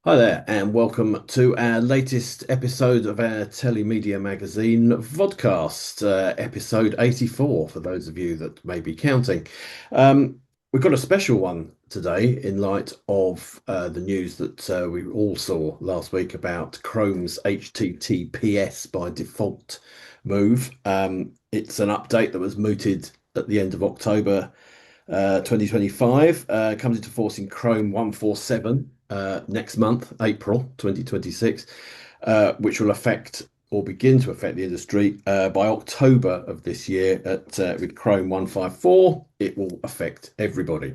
Hi there, and welcome to our latest episode of our Telemedia magazine vodcast, episode 84, for those of you that may be counting. We've got a special one today in light of the news that we all saw last week about Chrome's HTTPS by default move. It's an update that was mooted at the end of October 2025, comes into force in Chrome 147 next month, April 2026, which will affect or begin to affect the industry by October of this year. With Chrome 154, it will affect everybody.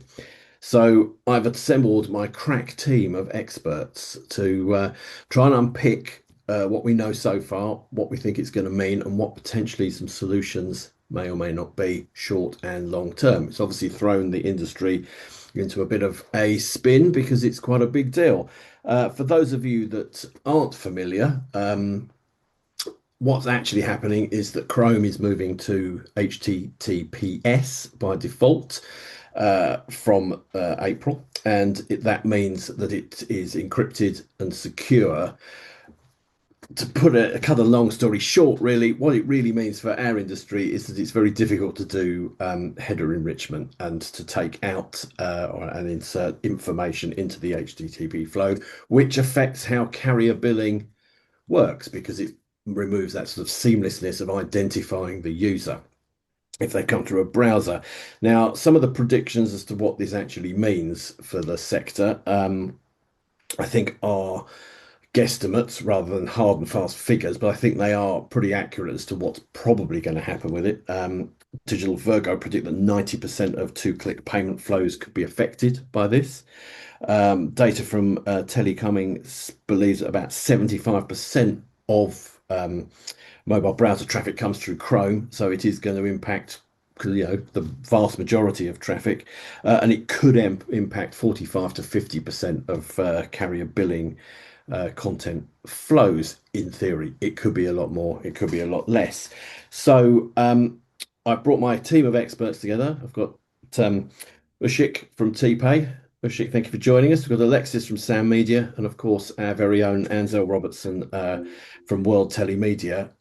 So I've assembled my crack team of experts to try and unpick what we know so far, what we think it's going to mean, and what potentially some solutions may or may not be short and long term. It's obviously thrown the industry into a bit of a spin because it's quite a big deal. For those of you that aren't familiar, what's actually happening is that Chrome is moving to HTTPS by default from April, and that means that it is encrypted and secure. To put a kind of long story short, really, what it really means for our industry is that it's very difficult to do header enrichment and to take out and insert information into the HTTP flow, which affects how carrier billing works because it removes that sort of seamlessness of identifying the user if they come through a browser. Now, some of the predictions as to what this actually means for the sector, I think, are guesstimates rather than hard and fast figures, but I think they are pretty accurate as to what's probably going to happen with it. Digital Virgo predict that 90% of two-click payment flows could be affected by this. Data from Telecoming believes that about 75% of mobile browser traffic comes through Chrome, so it is going to impact the vast majority of traffic, and it could impact 45 to 50% of carrier billing content flows. In theory, it could be a lot more, it could be a lot less. So I've brought my team of experts together. I've got um, Ushik from Tpay. Ushik, thank you for joining us. We've got Alexis from Sound Media, and of course, our very own Anzelle Robertson from World Telemedia.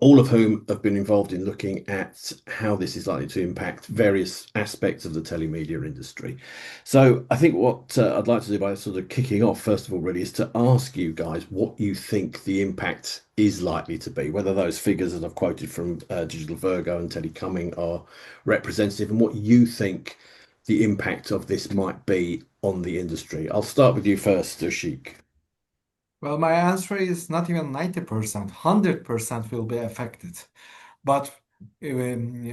All of whom have been involved in looking at how this is likely to impact various aspects of the telemedia industry. So I think what I'd like to do by sort of kicking off, first of all, really is to ask you guys what you think the impact is likely to be, whether those figures that I've quoted from Digital Virgo and Telecoming are representative, and what you think the impact of this might be on the industry. I'll start with you first, Ashik. Well, my answer is not even 90%, 100% will be affected. But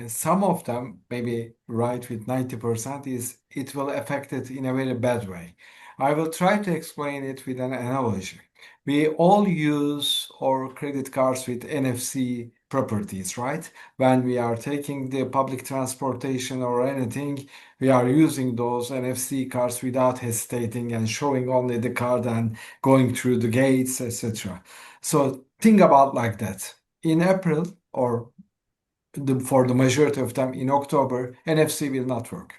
some of them, maybe right with 90%, is it will affect it in a very bad way. I will try to explain it with an analogy. We all use our credit cards with NFC properties, right? When we are taking the public transportation or anything, we are using those NFC cards without hesitating and showing only the card and going through the gates, etc. So think about like that. In April or for the majority of them in October, NFC will not work.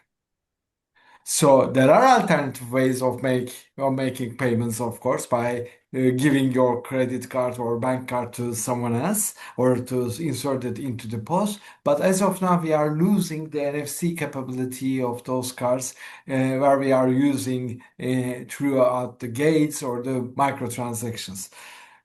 So there are alternative ways of making payments, of course, by giving your credit card or bank card to someone else or to insert it into the post. But as of now, we are losing the NFC capability of those cards where we are using throughout the gates or the microtransactions.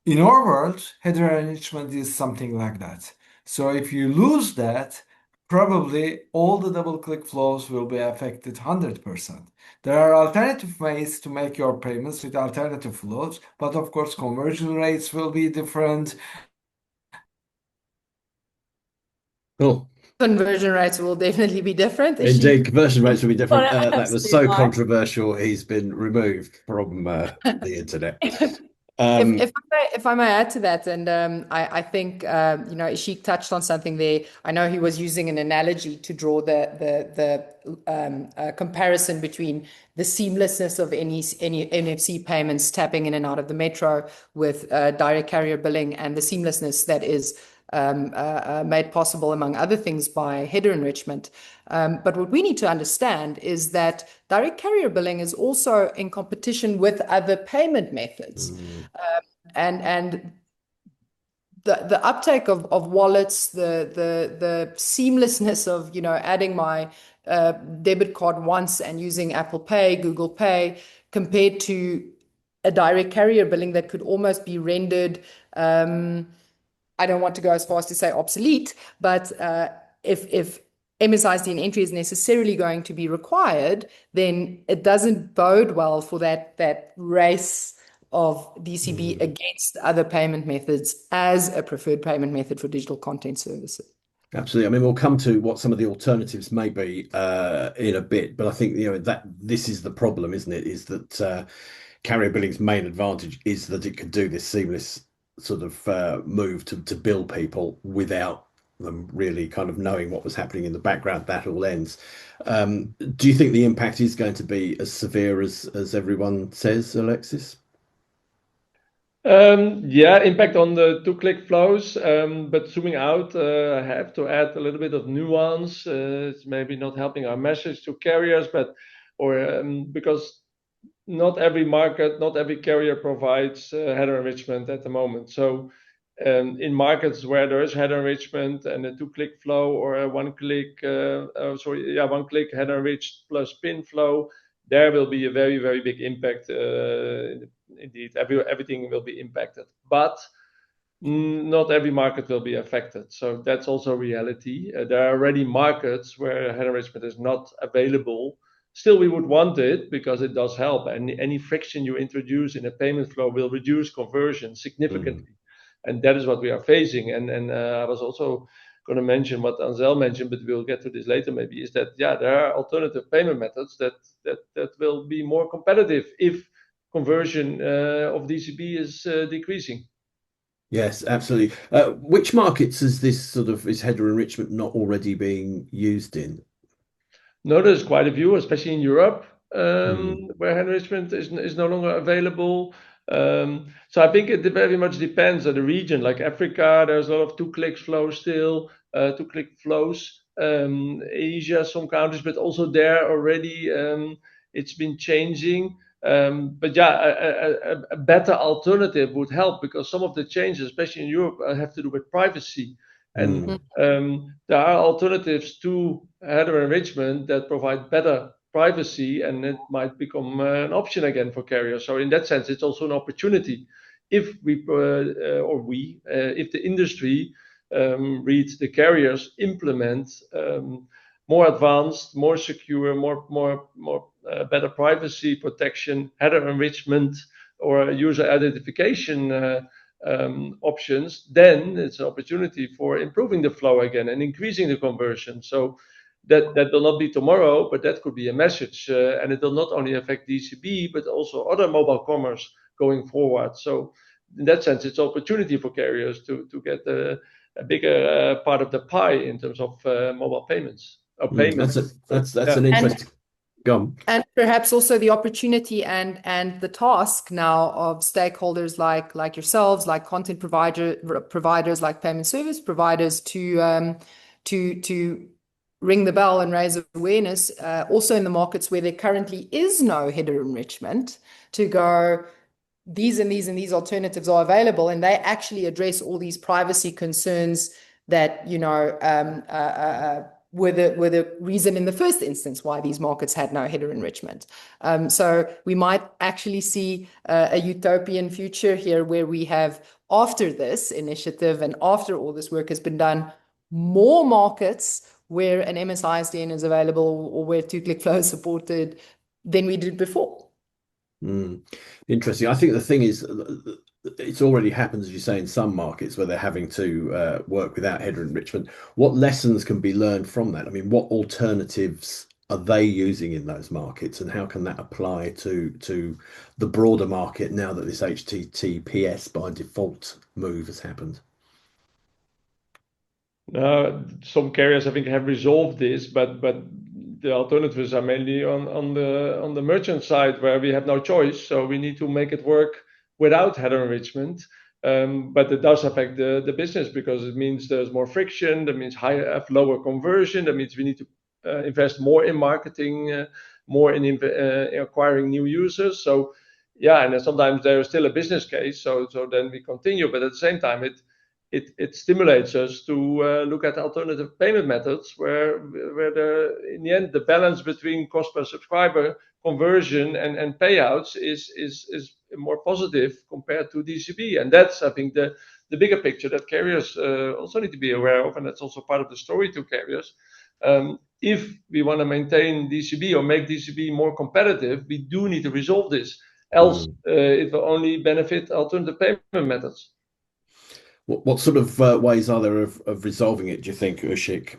In our world, header enrichment is something like that. So if you lose that, probably all the double click flows will be affected 100%. There are alternative ways to make your payments with alternative flows, but of course, conversion rates will be different. Cool. Conversion rates will definitely be different. Is she Indeed, conversion rates will be different. want to That was absolutely so lie? controversial, he's been removed from the internet. If Um, if if I may add to that, and I think Sheik touched on something there. I know he was using an analogy to draw the comparison between the seamlessness of any NFC payments tapping in and out of the metro with direct carrier billing and the seamlessness that is made possible, among other things, by header enrichment. But what we need to understand is that direct carrier billing is also in competition with other payment methods. And the uptake of wallets, the seamlessness of, adding my debit card once and using Apple Pay, Google Pay, compared to a direct carrier billing that could almost be rendered, I don't want to go as far as to say obsolete, but if MSISDN entry is necessarily going to be required, then it doesn't bode well for that race of DCB against other payment methods as a preferred payment method for digital content services. Absolutely. I mean, we'll come to what some of the alternatives may be in a bit, but I think that this is the problem, isn't it? Is that carrier billing's main advantage is that it could do this seamless sort of move to bill people without them really kind of knowing what was happening in the background. That all ends. Do you think the impact is going to be as severe as everyone says, Alexis? Yeah, impact on the two-click flows, but zooming out, I have to add a little bit of nuance. It's maybe not helping our message to carriers, because not every market, not every carrier provides header enrichment at the moment. So in markets where there is header enrichment and a two-click flow or a one-click header enriched plus pin flow, there will be a very, very big impact. Indeed, everything will be impacted, but not every market will be affected. So that's also reality. There are already markets where header enrichment is not available. Still, we would want it because it does help. And any friction you introduce in a payment flow will reduce conversion significantly. And that is what we are facing. And I was also going to mention what Anzelle mentioned, but we'll get to this later maybe, is that, there are alternative payment methods that will be more competitive if conversion of DCB is decreasing. Yes, absolutely. Which markets is header enrichment not already being used in? No, there's quite a few, especially in Europe, where header enrichment is no longer available. So I think it very much depends on the region. Like Africa, there's a lot of two-click flows still, two-click flows. Asia, some countries, but also there already it's been changing. But a better alternative would help, because some of the changes, especially in Europe, have to do with privacy. And there are alternatives to header enrichment that provide better privacy, and it might become an option again for carriers. So in that sense, it's also an opportunity if if the industry reads the carriers implement more advanced, more secure, more better privacy protection, header enrichment, or user identification options, then it's an opportunity for improving the flow again and increasing the conversion. So that will not be tomorrow, but that could be a message, and it will not only affect DCB but also other mobile commerce going forward. So in that sense, it's an opportunity for carriers to get a bigger part of the pie in terms of mobile payments. That's an interesting. Go on. And perhaps also the opportunity and the task now of stakeholders like yourselves, like content providers, like payment service providers, to ring the bell and raise awareness, also in the markets where there currently is no header enrichment, to go, these and these and these alternatives are available, and they actually address all these privacy concerns that were the reason in the first instance why these markets had no header enrichment. So we might actually see a utopian future here, where we have, after this initiative and after all this work has been done, more markets where an MSISDN is available or where two-click flow is supported than we did before. Interesting. I think the thing is, it's already happened, as you say, in some markets where they're having to work without header enrichment. What lessons can be learned from that? I mean, what alternatives are they using in those markets, and how can that apply to the broader market now that this HTTPS by default move has happened? Some carriers, I think, have resolved this, but the alternatives are mainly on the merchant side, where we have no choice. So we need to make it work without header enrichment. But it does affect the business because it means there's more friction. That means lower conversion. That means we need to invest more in marketing, more in acquiring new users. So yeah, and then sometimes there is still a business case. So then we continue, but at the same time, it stimulates us to look at alternative payment methods where in the end the balance between cost per subscriber, conversion, and payouts is more positive compared to DCB. And that's, I think, the bigger picture that carriers also need to be aware of, and that's also part of the story to carriers. If we want to maintain DCB or make DCB more competitive, we do need to resolve this. Else, it will only benefit alternative payment methods. What sort of ways are there of resolving it, do you think, Isik?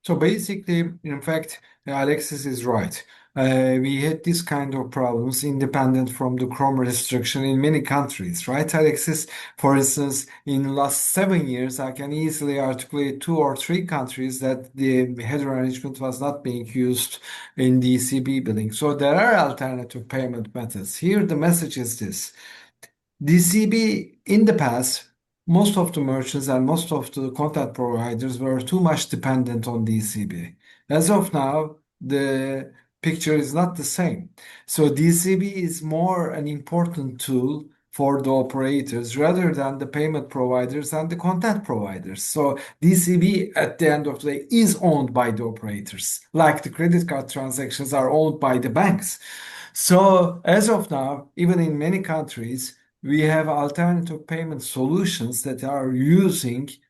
So basically, in fact, Alexis is right. We had this kind of problems independent from the Chrome restriction in many countries, right, Alexis? For instance, in the last 7 years, I can easily articulate 2 or 3 countries that the header enrichment was not being used in DCB billing. So there are alternative payment methods. Here, the message is this. DCB in the past, most of the merchants and most of the content providers were too much dependent on DCB. As of now, the picture is not the same. So DCB is more an important tool for the operators rather than the payment providers and the content providers. So DCB at the end of the day is owned by the operators, like the credit card transactions are owned by the banks. So as of now, even in many countries, we have alternative payment solutions that are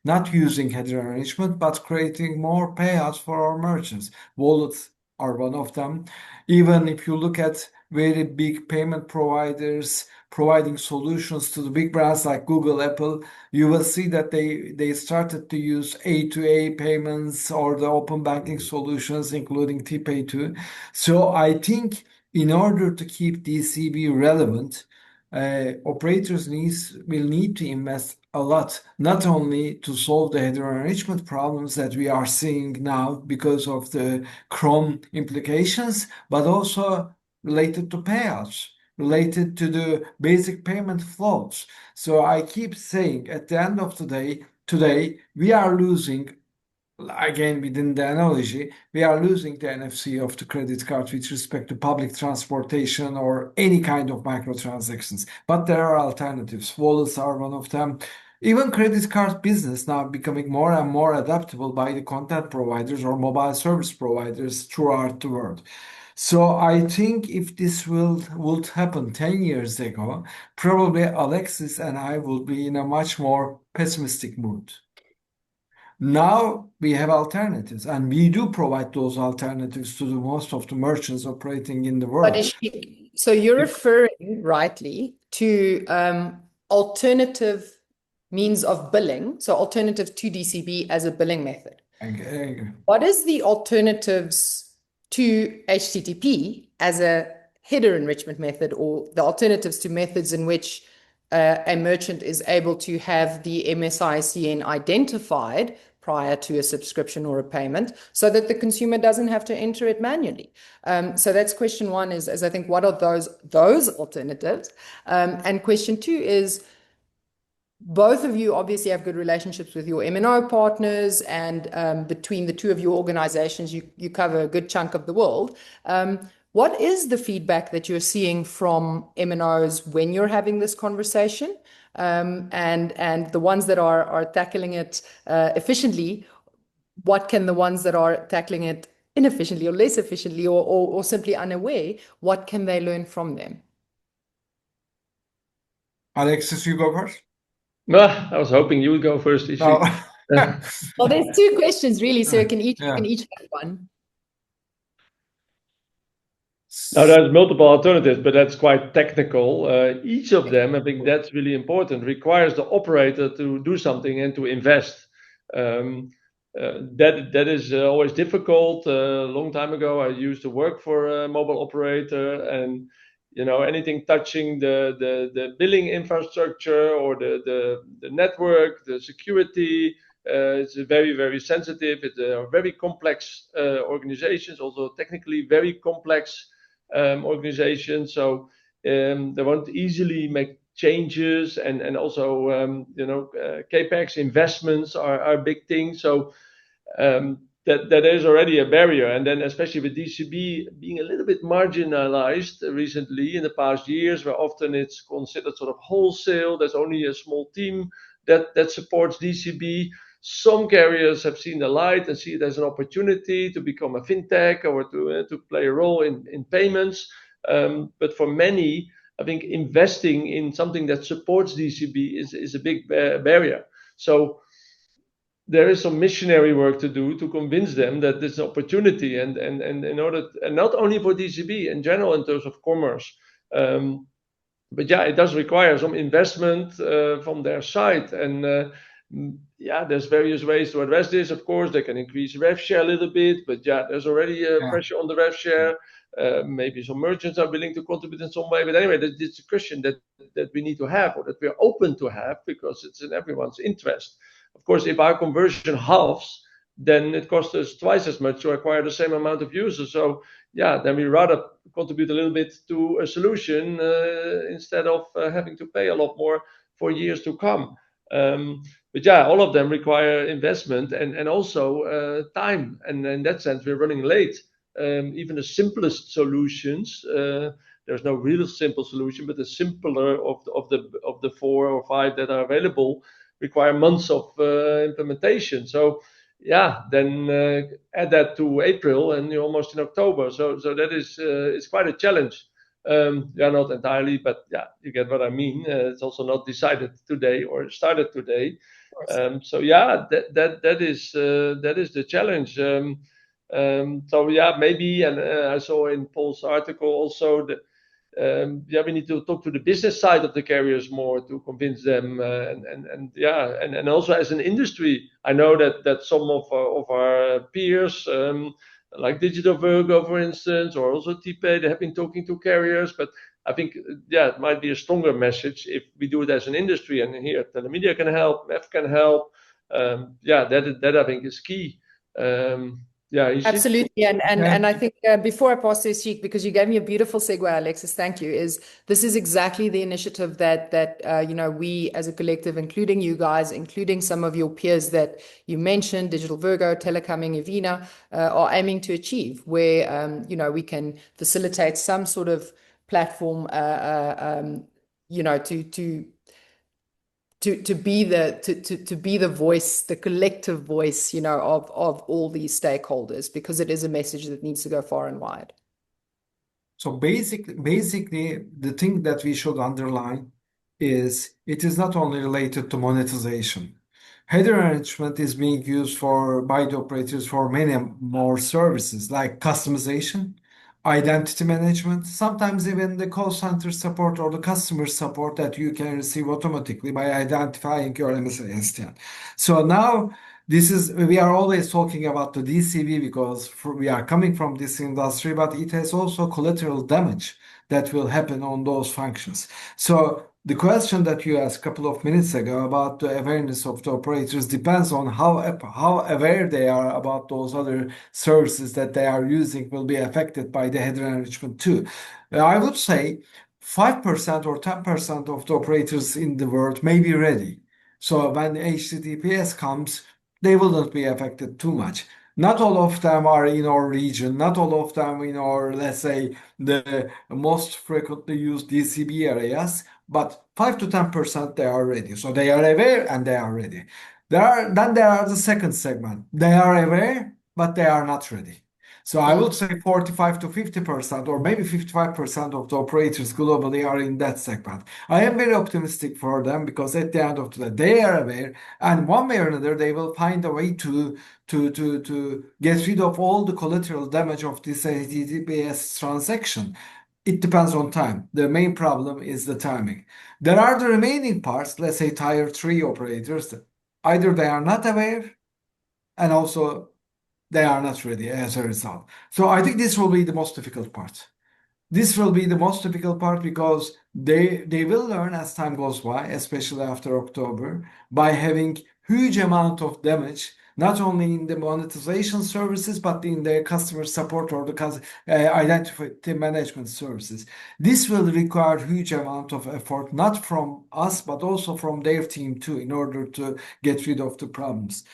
not using header enrichment, but creating more payouts for our merchants. Wallets are one of them. Even if you look at very big payment providers providing solutions to the big brands like Google, Apple, you will see that they started to use A2A payments or the open banking solutions, including Tpay too. So I think in order to keep DCB relevant, operators will need to invest a lot, not only to solve the header enrichment problems that we are seeing now because of the Chrome implications, but also related to payouts, related to the basic payment flows. So I keep saying at the end of the day, today we are losing. Again, within the analogy, we are losing the NFC of the credit card with respect to public transportation or any kind of microtransactions. But there are alternatives. Wallets are one of them. Even credit card business now becoming more and more adaptable by the content providers or mobile service providers throughout the world. So I think if this would happen 10 years ago, probably Alexis and I will be in a much more pessimistic mood. Now we have alternatives, and we do provide those alternatives to the most of the merchants operating in the world. So you're referring rightly to alternative means of billing, so alternative to DCB as a billing method. Okay. What is the alternatives to HTTP as a header enrichment method, or the alternatives to methods in which a merchant is able to have the MSICN identified prior to a subscription or a payment so that the consumer doesn't have to enter it manually? So that's question one is I think, what are those alternatives? And question two is, both of you obviously have good relationships with your MNO partners, and between the two of your organizations, you cover a good chunk of the world. What is the feedback that you're seeing from MNOs when you're having this conversation? And the ones that are tackling it efficiently, what can the ones that are tackling it inefficiently or less efficiently or simply unaware, what can they learn from them? Alexis, you go first. No, I was hoping you would go first, Isik. Oh. Well, there's two questions really, so you can each have one. Now, there's multiple alternatives, but that's quite technical. Each of them, I think that's really important, requires the operator to do something and to invest. That is always difficult. A long time ago, I used to work for a mobile operator, and anything touching the billing infrastructure or the network, the security, it's very, very sensitive. It's a very complex organizations, also technically very complex organizations. So they won't easily make changes and also capex investments are a big thing. So that is already a barrier. And then especially with DCB being a little bit marginalized recently in the past years, where often it's considered sort of wholesale. There's only a small team that supports DCB. Some carriers have seen the light and see it as an opportunity to become a fintech or to play a role in payments. But for many, I think investing in something that supports DCB is a big barrier. So there is some missionary work to do to convince them that there's an opportunity, and in order, and not only for DCB in general in terms of commerce, but yeah, it does require some investment from their side, and yeah, there's various ways to address this. Of course, they can increase rev share a little bit, but yeah, there's already pressure on the rev share. Maybe some merchants are willing to contribute in some way, but anyway, it's a question that we need to have, or that we're open to have, because it's in everyone's interest. Of course, if our conversion halves, then it costs us twice as much to acquire the same amount of users. So yeah, then we rather contribute a little bit to a solution instead of having to pay a lot more for years to come. But yeah, all of them require investment and also time. And in that sense, we're running late. Even the simplest solutions, there's no real simple solution, but the simpler of the 4 or 5 that are available require months of implementation. So yeah, then add that to April and you're almost in October. So that is it's quite a challenge. Yeah, not entirely, but yeah, you get what I mean. It's also not decided today or started today. So yeah, that is the challenge. So yeah, maybe, and I saw in Paul's article also that yeah, we need to talk to the business side of the carriers more to convince them, and yeah, and also as an industry, I know that some of our peers, like Digital Virgo, for instance, or also Tpay, they have been talking to carriers, but I think yeah, it might be a stronger message if we do it as an industry, and here Telemedia can help, MEF can help. Yeah, that I think is key. Yeah, absolutely. And I think before I pass to Isik, because you gave me a beautiful segue, Alexis, thank you, this is exactly the initiative that we as a collective, including you guys, including some of your peers that you mentioned, Digital Virgo, Telecoming, Evina, are aiming to achieve, where we can facilitate some sort of platform to be the voice, the collective voice, of all these stakeholders, because it is a message that needs to go far and wide. So basically, the thing that we should underline is it is not only related to monetization. Header enrichment is being used by the operators for many more services like customization, identity management, sometimes even the call center support or the customer support that you can receive automatically by identifying your MSA STN. So now we are always talking about the DCB because we are coming from this industry, but it has also collateral damage that will happen on those functions. So the question that you asked a couple of minutes ago about the awareness of the operators depends on how aware they are about those other services that they are using will be affected by the header enrichment too. I would say 5% or 10% of the operators in the world may be ready. So when HTTPS comes, they will not be affected too much. Not all of them are in our region, not all of them in our, let's say, the most frequently used DCB areas, but 5 to 10% they are ready. So they are aware and they are ready. Then there are the second segment. They are aware, but they are not ready. So I would say 45 to 50% or maybe 55% of the operators globally are in that segment. I am very optimistic for them because at the end of the day, they are aware, and one way or another, they will find a way to get rid of all the collateral damage of this HTTPS transaction. It depends on time. The main problem is the timing. There are the remaining parts, let's say tier 3 operators, either they are not aware and also they are not ready as a result. So I think this will be the most difficult part. This will be the most difficult part because they will learn as time goes by, especially after October, by having huge amount of damage not only in the monetization services, but in the customer support or the identity management services. This will require huge amount of effort, not from us, but also from their team too, in order to get rid of the problems.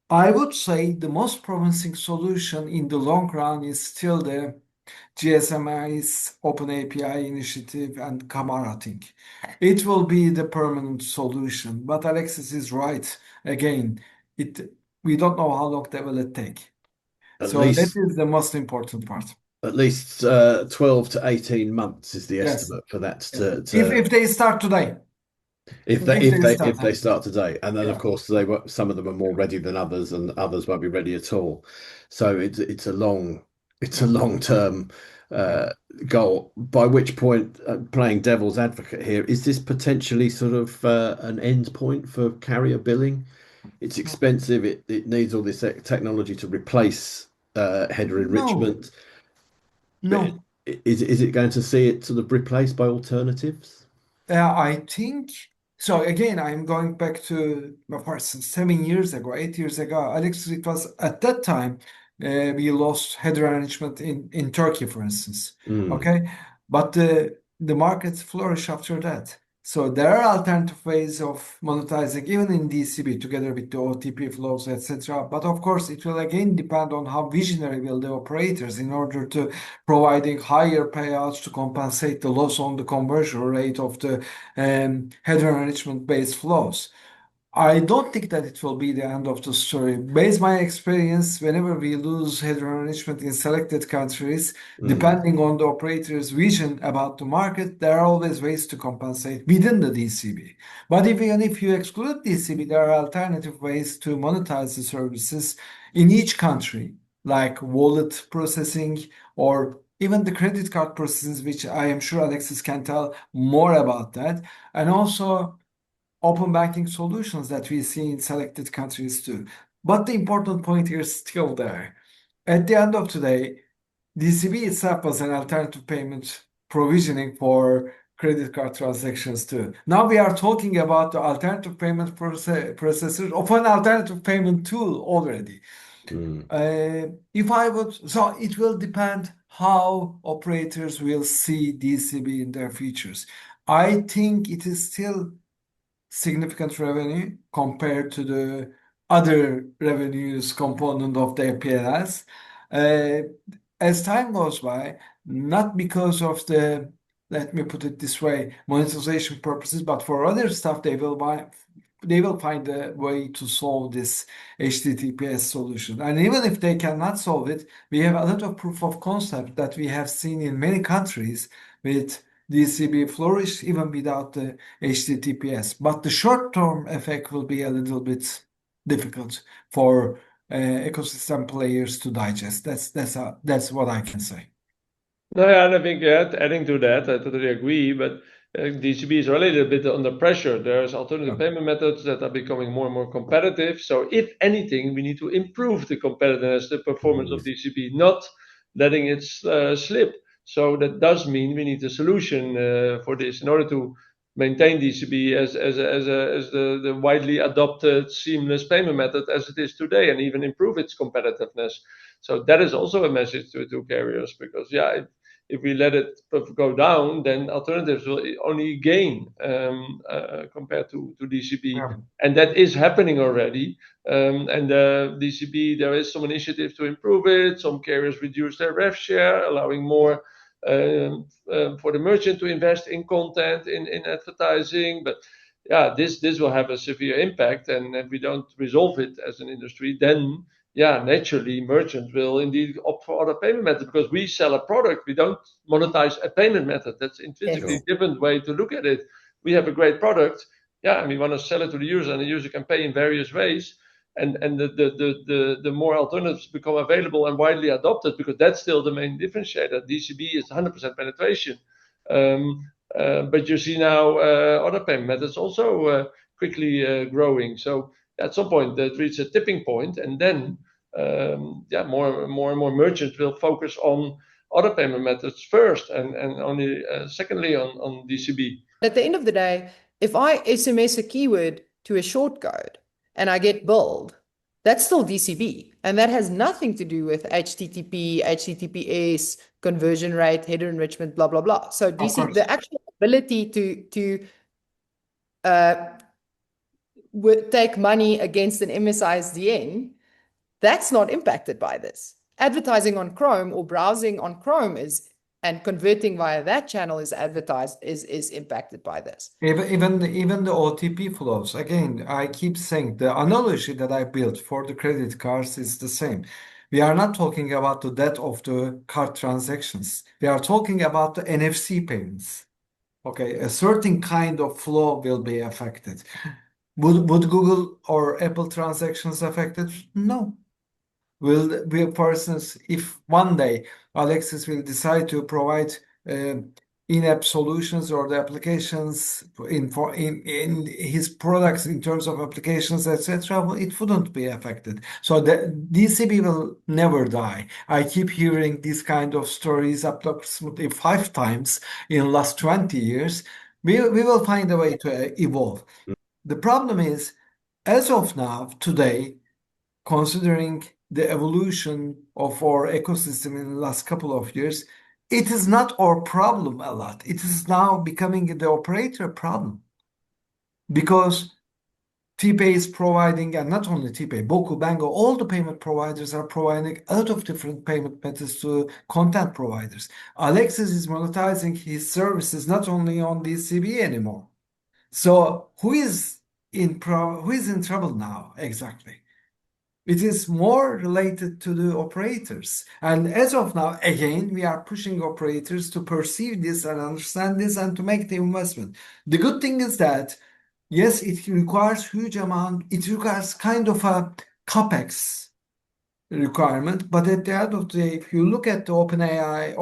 I would say the most promising solution in the long run is still the GSMI's Open API initiative and Camara thing. It will be the permanent solution, but Alexis is right. Again, we don't know how long that will take. At So that least is the most important part. at least 12 to 18 months is the Yes. estimate for that Yeah. to If they start today. if they start today, and then Yeah. of course some of them are more ready than others, and others won't be ready at all. So it's a long term goal. By which point, playing devil's advocate here, is this potentially sort of an end point for carrier billing? It's expensive. It needs all this technology to replace header enrichment. But No. is it going to see it sort of replaced by alternatives? I think so. Again, I'm going back to for 7 years ago, 8 years ago. Alexis, it was at that time we lost header management in Turkey, for instance. Okay, but the markets flourish after that. So there are alternative ways of monetizing, even in DCB, together with the OTP flows, etc. But of course, it will again depend on how visionary will the operators in order to providing higher payouts to compensate the loss on the conversion rate of the header enrichment-based flows. I don't think that it will be the end of the story. Based my experience, whenever we lose header enrichment in selected countries, depending on the operator's vision about the market, there are always ways to compensate within the DCB. But even if you exclude DCB, there are alternative ways to monetize the services in each country, like wallet processing or even the credit card processes, which I am sure Alexis can tell more about that. And also open banking solutions that we see in selected countries too. But the important point here is still there. At the end of today, DCB itself was an alternative payment provisioning for credit card transactions too. Now we are talking about the alternative payment processor of an alternative payment tool already. So it will depend how operators will see DCB in their features. I think it is still significant revenue compared to the other revenues component of their PLS. As time goes by, not because of the, let me put it this way, monetization purposes, but for other stuff, they will find a way to solve this HTTPS solution. And even if they cannot solve it, we have a lot of proof of concept that we have seen in many countries with DCB flourish even without the HTTPS. But the short-term effect will be a little bit difficult for ecosystem players to digest. That's what I can say. No, yeah, and I think adding to that, I totally agree. But DCB is already a bit under pressure. There's alternative payment methods that are becoming more and more competitive. So, if anything, we need to improve the competitiveness, the performance of DCB, not letting it slip. So that does mean we need a solution for this in order to maintain DCB as the widely adopted seamless payment method as it is today, and even improve its competitiveness. So that is also a message to carriers, because if we let it go down, then alternatives will only gain compared to DCB, and that is happening already. And DCB, there is some initiative to improve it. Some carriers reduce their rev share, allowing more for the merchant to invest in content, in advertising. But this will have a severe impact, and if we don't resolve it as an industry, then naturally merchants will indeed opt for other payment methods, because we sell a product, we don't monetize a payment method. That's intrinsically a different way to look at it. We have a great product, and we want to sell it to the user, and the user can pay in various ways. And the more alternatives become available and widely adopted, because that's still the main differentiator. DCB is 100% penetration, but you see now other payment methods also quickly growing. So at some point that reaches a tipping point, and then more and more merchants will focus on other payment methods first, and only secondly on DCB. At the end of the day, if I SMS a keyword to a short code and I get billed, that's still DCB. And that has nothing to do with HTTP, HTTPS, conversion rate, header enrichment, blah, blah, blah. So the actual ability to take money against an MSISDN, that's not impacted by this. Advertising on Chrome or browsing on Chrome and converting via that channel is impacted by this. Even the OTP flows. Again, I keep saying the analogy that I built for the credit cards is the same. We are not talking about the debt of the card transactions. We are talking about the NFC payments. Okay, a certain kind of flow will be affected. Would Google or Apple transactions affected? No. For instance, if one day Alexis will decide to provide in-app solutions or the applications in his products in terms of applications, etc., well, it wouldn't be affected. So the DCB will never die. I keep hearing these kind of stories approximately 5 times in the last 20 years. We will find a way to evolve. The problem is, as of now, today, considering the evolution of our ecosystem in the last couple of years, it is not our problem a lot. It is now becoming the operator problem. Because Tpay is providing, and not only Tpay, Boku, Bango, all the payment providers are providing a lot of different payment methods to content providers. Alexis is monetizing his services not only on DCB anymore. So who is in trouble now exactly? It is more related to the operators. And as of now, again, we are pushing operators to perceive this and understand this and to make the investment. The good thing is that, yes, it requires huge amount. It requires kind of a CapEx requirement. But at the end of the day, if you look at the OpenAI,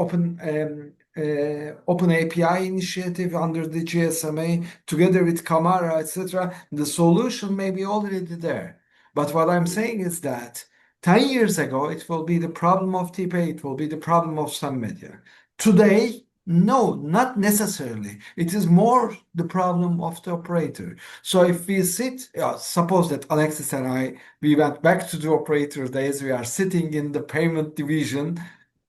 Open API initiative under the GSMA, together with Camara, etc., the solution may be already there. But what I'm saying is that 10 years ago, it will be the problem of Tpay, it will be the problem of some media. Today, no, not necessarily. It is more the problem of the operator. So if we suppose that Alexis and we went back to the operator days, we are sitting in the payment division.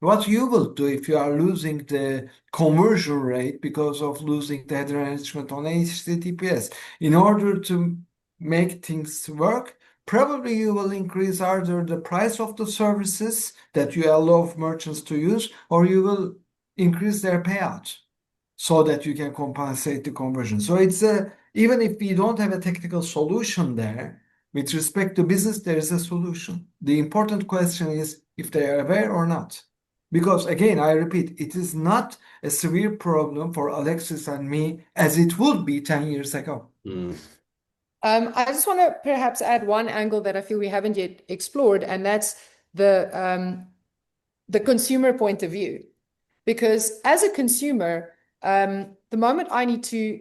What you will do if you are losing the conversion rate because of losing the header enrichment on HTTPS, in order to make things work, probably you will increase either the price of the services that you allow merchants to use, or you will increase their payout so that you can compensate the conversion. So it's even if we don't have a technical solution there, with respect to business, there is a solution. The important question is if they are aware or not. Because again, I repeat, it is not a severe problem for Alexis and me as it would be 10 years ago. I just want to perhaps add one angle that I feel we haven't yet explored, and that's the consumer point of view. Because as a consumer, the moment I need to,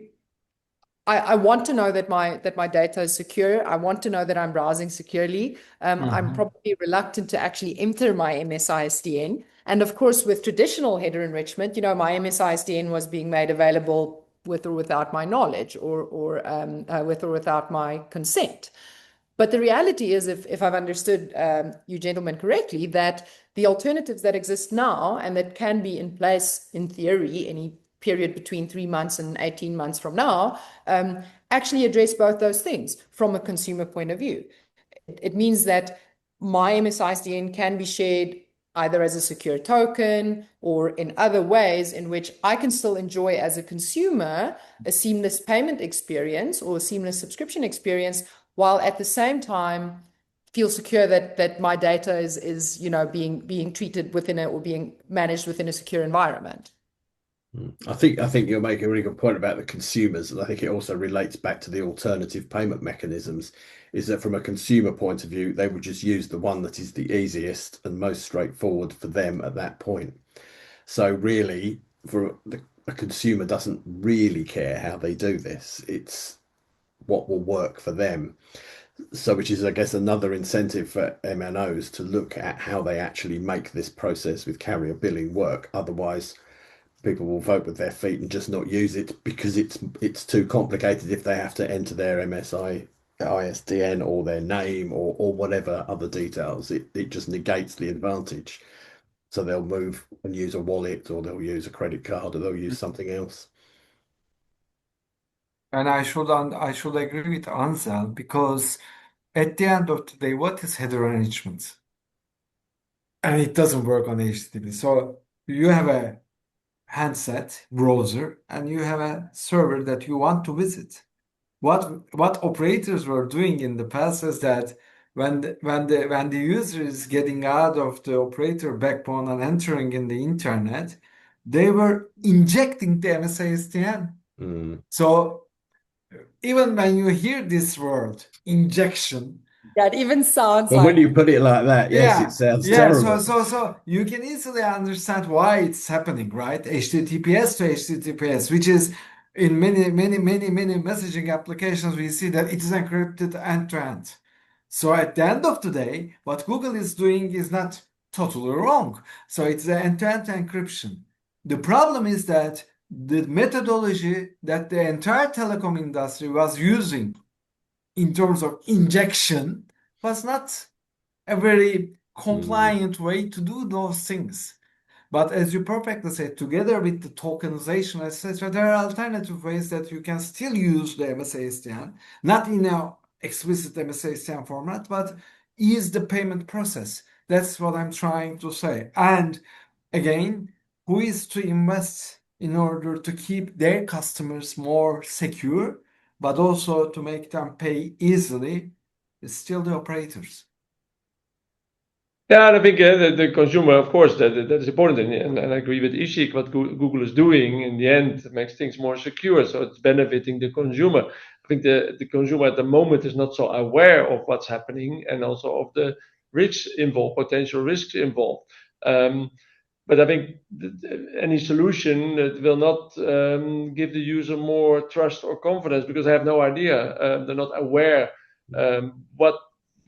I want to know that my data is secure. I want to know that I'm browsing securely. I'm probably reluctant to actually enter my MSISDN. And of course, with traditional header enrichment, my MSISDN was being made available with or without my knowledge, or with or without my consent. But the reality is, if I've understood you gentlemen correctly, that the alternatives that exist now and that can be in place in theory any period between 3 months and 18 months from now actually address both those things from a consumer point of view. It means that my MSISDN can be shared either as a secure token or in other ways in which I can still enjoy as a consumer a seamless payment experience or a seamless subscription experience, while at the same time feel secure that my data is being treated within or being managed within a secure environment. I think you're making a really good point about the consumers, and I think it also relates back to the alternative payment mechanisms. Is that from a consumer point of view, they would just use the one that is the easiest and most straightforward for them at that point. So really, a consumer doesn't really care how they do this. It's what will work for them. So which is, I guess, another incentive for MNOs to look at how they actually make this process with carrier billing work. Otherwise, people will vote with their feet and just not use it because it's too complicated if they have to enter their MSI ISDN or their name or whatever other details. It just negates the advantage. So they'll move and use a wallet, or they'll use a credit card, or they'll use something else. And I should agree with Anzelle, because at the end of the day, what is header enrichment? And it doesn't work on HTTP. So you have a handset browser and you have a server that you want to visit. What operators were doing in the past is that when the user is getting out of the operator backbone and entering in the internet, they were injecting the MSISTN. So even when you hear this word injection, That even sounds But like when you put it like that, yes, it sounds terrible. So you can easily understand why it's happening, right? HTTPS to HTTPS, which is in many messaging applications, we see that it is encrypted end to end. So at the end of the day, what Google is doing is not totally wrong. So it's the end-to-end encryption. The problem is that the methodology that the entire telecom industry was using in terms of injection was not a very compliant way to do those things. But as you perfectly said, together with the tokenization, etc., there are alternative ways that you can still use the MSISTN, not in an explicit MSISTN format, but ease the payment process. That's what I'm trying to say. And again, who is to invest in order to keep their customers more secure, but also to make them pay easily? It's still the operators. Yeah, and I think the consumer, of course, that is important, and I agree with Isik. What Google is doing in the end makes things more secure, so it's benefiting the consumer. I think the consumer at the moment is not so aware of what's happening and also of the risks involved, potential risks involved. But I think any solution that will not give the user more trust or confidence, because they have no idea, they're not aware what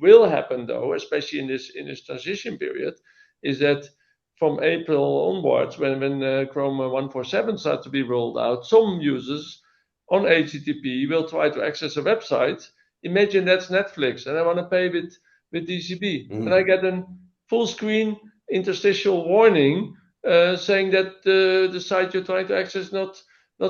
will happen, though, especially in this transition period, is that from April onwards, when Chrome 147 starts to be rolled out, some users on HTTP will try to access a website. Imagine that's Netflix, and I want to pay with DCB, and I get a full screen interstitial warning saying that the site you're trying to access not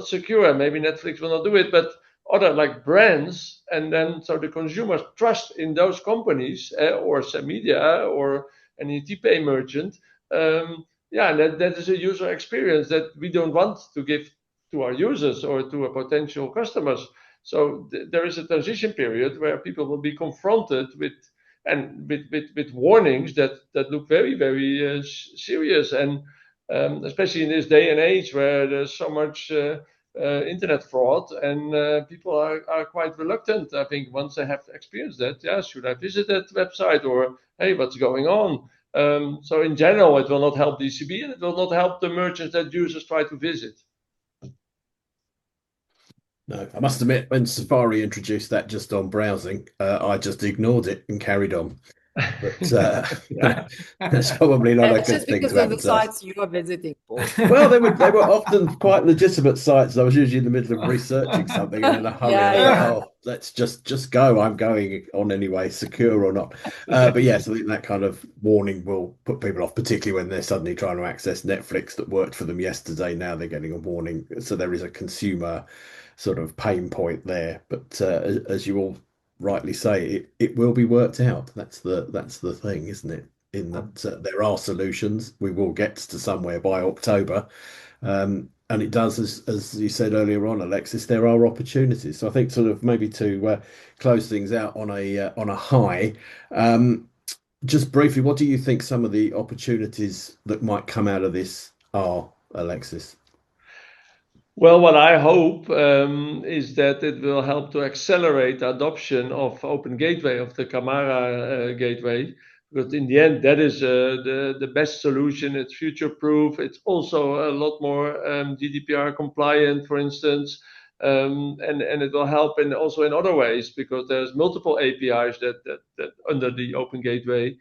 secure. Maybe Netflix will not do it, but other like brands, and then so the consumers trust in those companies or some media or any Tpay merchant. And that is a user experience that we don't want to give to our users or to our potential customers. So there is a transition period where people will be confronted with warnings that look very, very serious, and especially in this day and age where there's so much internet fraud, and people are quite reluctant. I think once they have experienced that, should I visit that website, or hey, what's going on? So in general, it will not help DCB, and it will not help the merchants that users try to visit. No, I must admit, when Safari introduced that just on browsing, I just ignored it and carried on. But that's probably not a good just thing because to of the advertise. sites you are visiting for. Well, they were often quite legitimate sites. I was usually in the middle of researching something and in a hurry. Yeah, And I yeah. thought, oh, let's just go. I'm going on anyway, secure or not. But yes, I think that kind of warning will put people off, particularly when they're suddenly trying to access Netflix that worked for them yesterday. Now they're getting a warning. So there is a consumer sort of pain point there. But as you all rightly say, it will be worked out. That's the thing, isn't it? In that there are solutions. We will get to somewhere by October. And it does, as you said earlier on, Alexis, there are opportunities. So I think sort of maybe to close things out on a high, just briefly, what do you think some of the opportunities that might come out of this are, Alexis? Well, what I hope is that it will help to accelerate the adoption of Open Gateway, of the Camara gateway, because in the end, that is the best solution. It's future-proof. It's also a lot more GDPR compliant, for instance, and it will help also in other ways, because there's multiple APIs that under the Open Gateway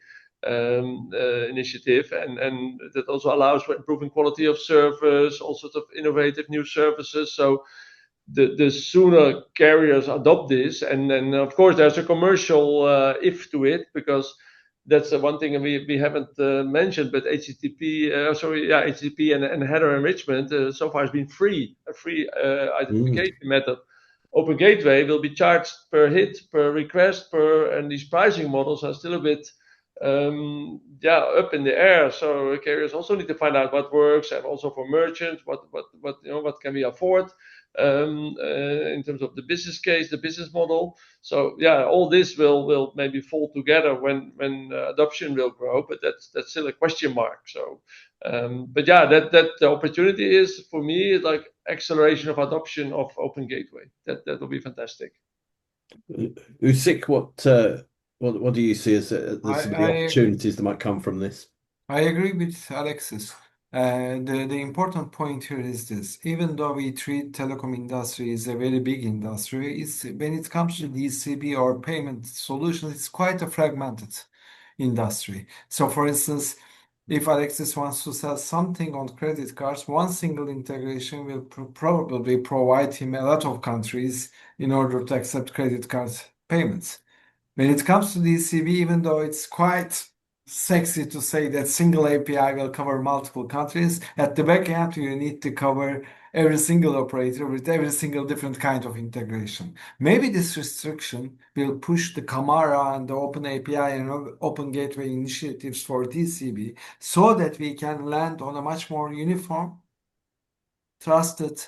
initiative, and that also allows for improving quality of service, all sorts of innovative new services. So the sooner carriers adopt this, and then of course there's a commercial if to it, because that's one thing we haven't mentioned, but HTTP and header enrichment so far has been free, a free identification method. Open Gateway will be charged per hit, per request, and these pricing models are still a bit up in the air. So carriers also need to find out what works, and also for merchants, what can we afford in terms of the business case, the business model. So all this will maybe fall together when adoption will grow, but that's still a question mark. So that the opportunity is for me like acceleration of adoption of Open Gateway. That will be fantastic. Isik, what do you see as some of the opportunities that might come from this? I agree with Alexis. The important point here is this: even though we treat telecom industry as a very big industry, when it comes to DCB or payment solutions, it's quite a fragmented industry. So, for instance, if Alexis wants to sell something on credit cards, one single integration will probably provide him a lot of countries in order to accept credit card payments. When it comes to DCB, even though it's quite sexy to say that single API will cover multiple countries, at the back end, you need to cover every single operator with every single different kind of integration. Maybe this restriction will push the Camara and the Open API and Open Gateway initiatives for DCB so that we can land on a much more uniform, trusted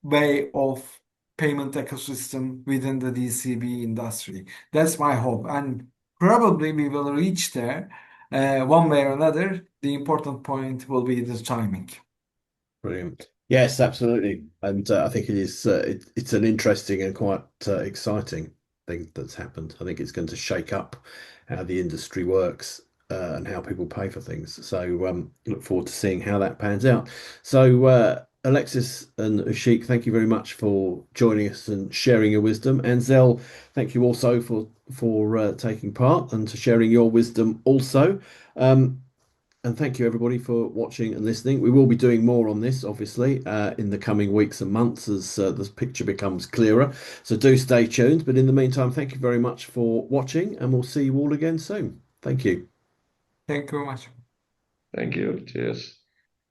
way of payment ecosystem within the DCB industry. That's my hope. And probably we will reach there one way or another. The important point will be the timing. Brilliant. Yes, absolutely. And I think it is it's an interesting and quite exciting thing that's happened. I think it's going to shake up how the industry works and how people pay for things. So look forward to seeing how that pans out. So Alexis and Isik, thank you very much for joining us and sharing your wisdom. Anzelle, thank you also for taking part and to sharing your wisdom also. And thank you everybody for watching and listening. We will be doing more on this, obviously, in the coming weeks and months as the picture becomes clearer. So do stay tuned. But in the meantime, thank you very much for watching, and we'll see you all again soon. Thank you. Thank you very much. Thank you. Cheers.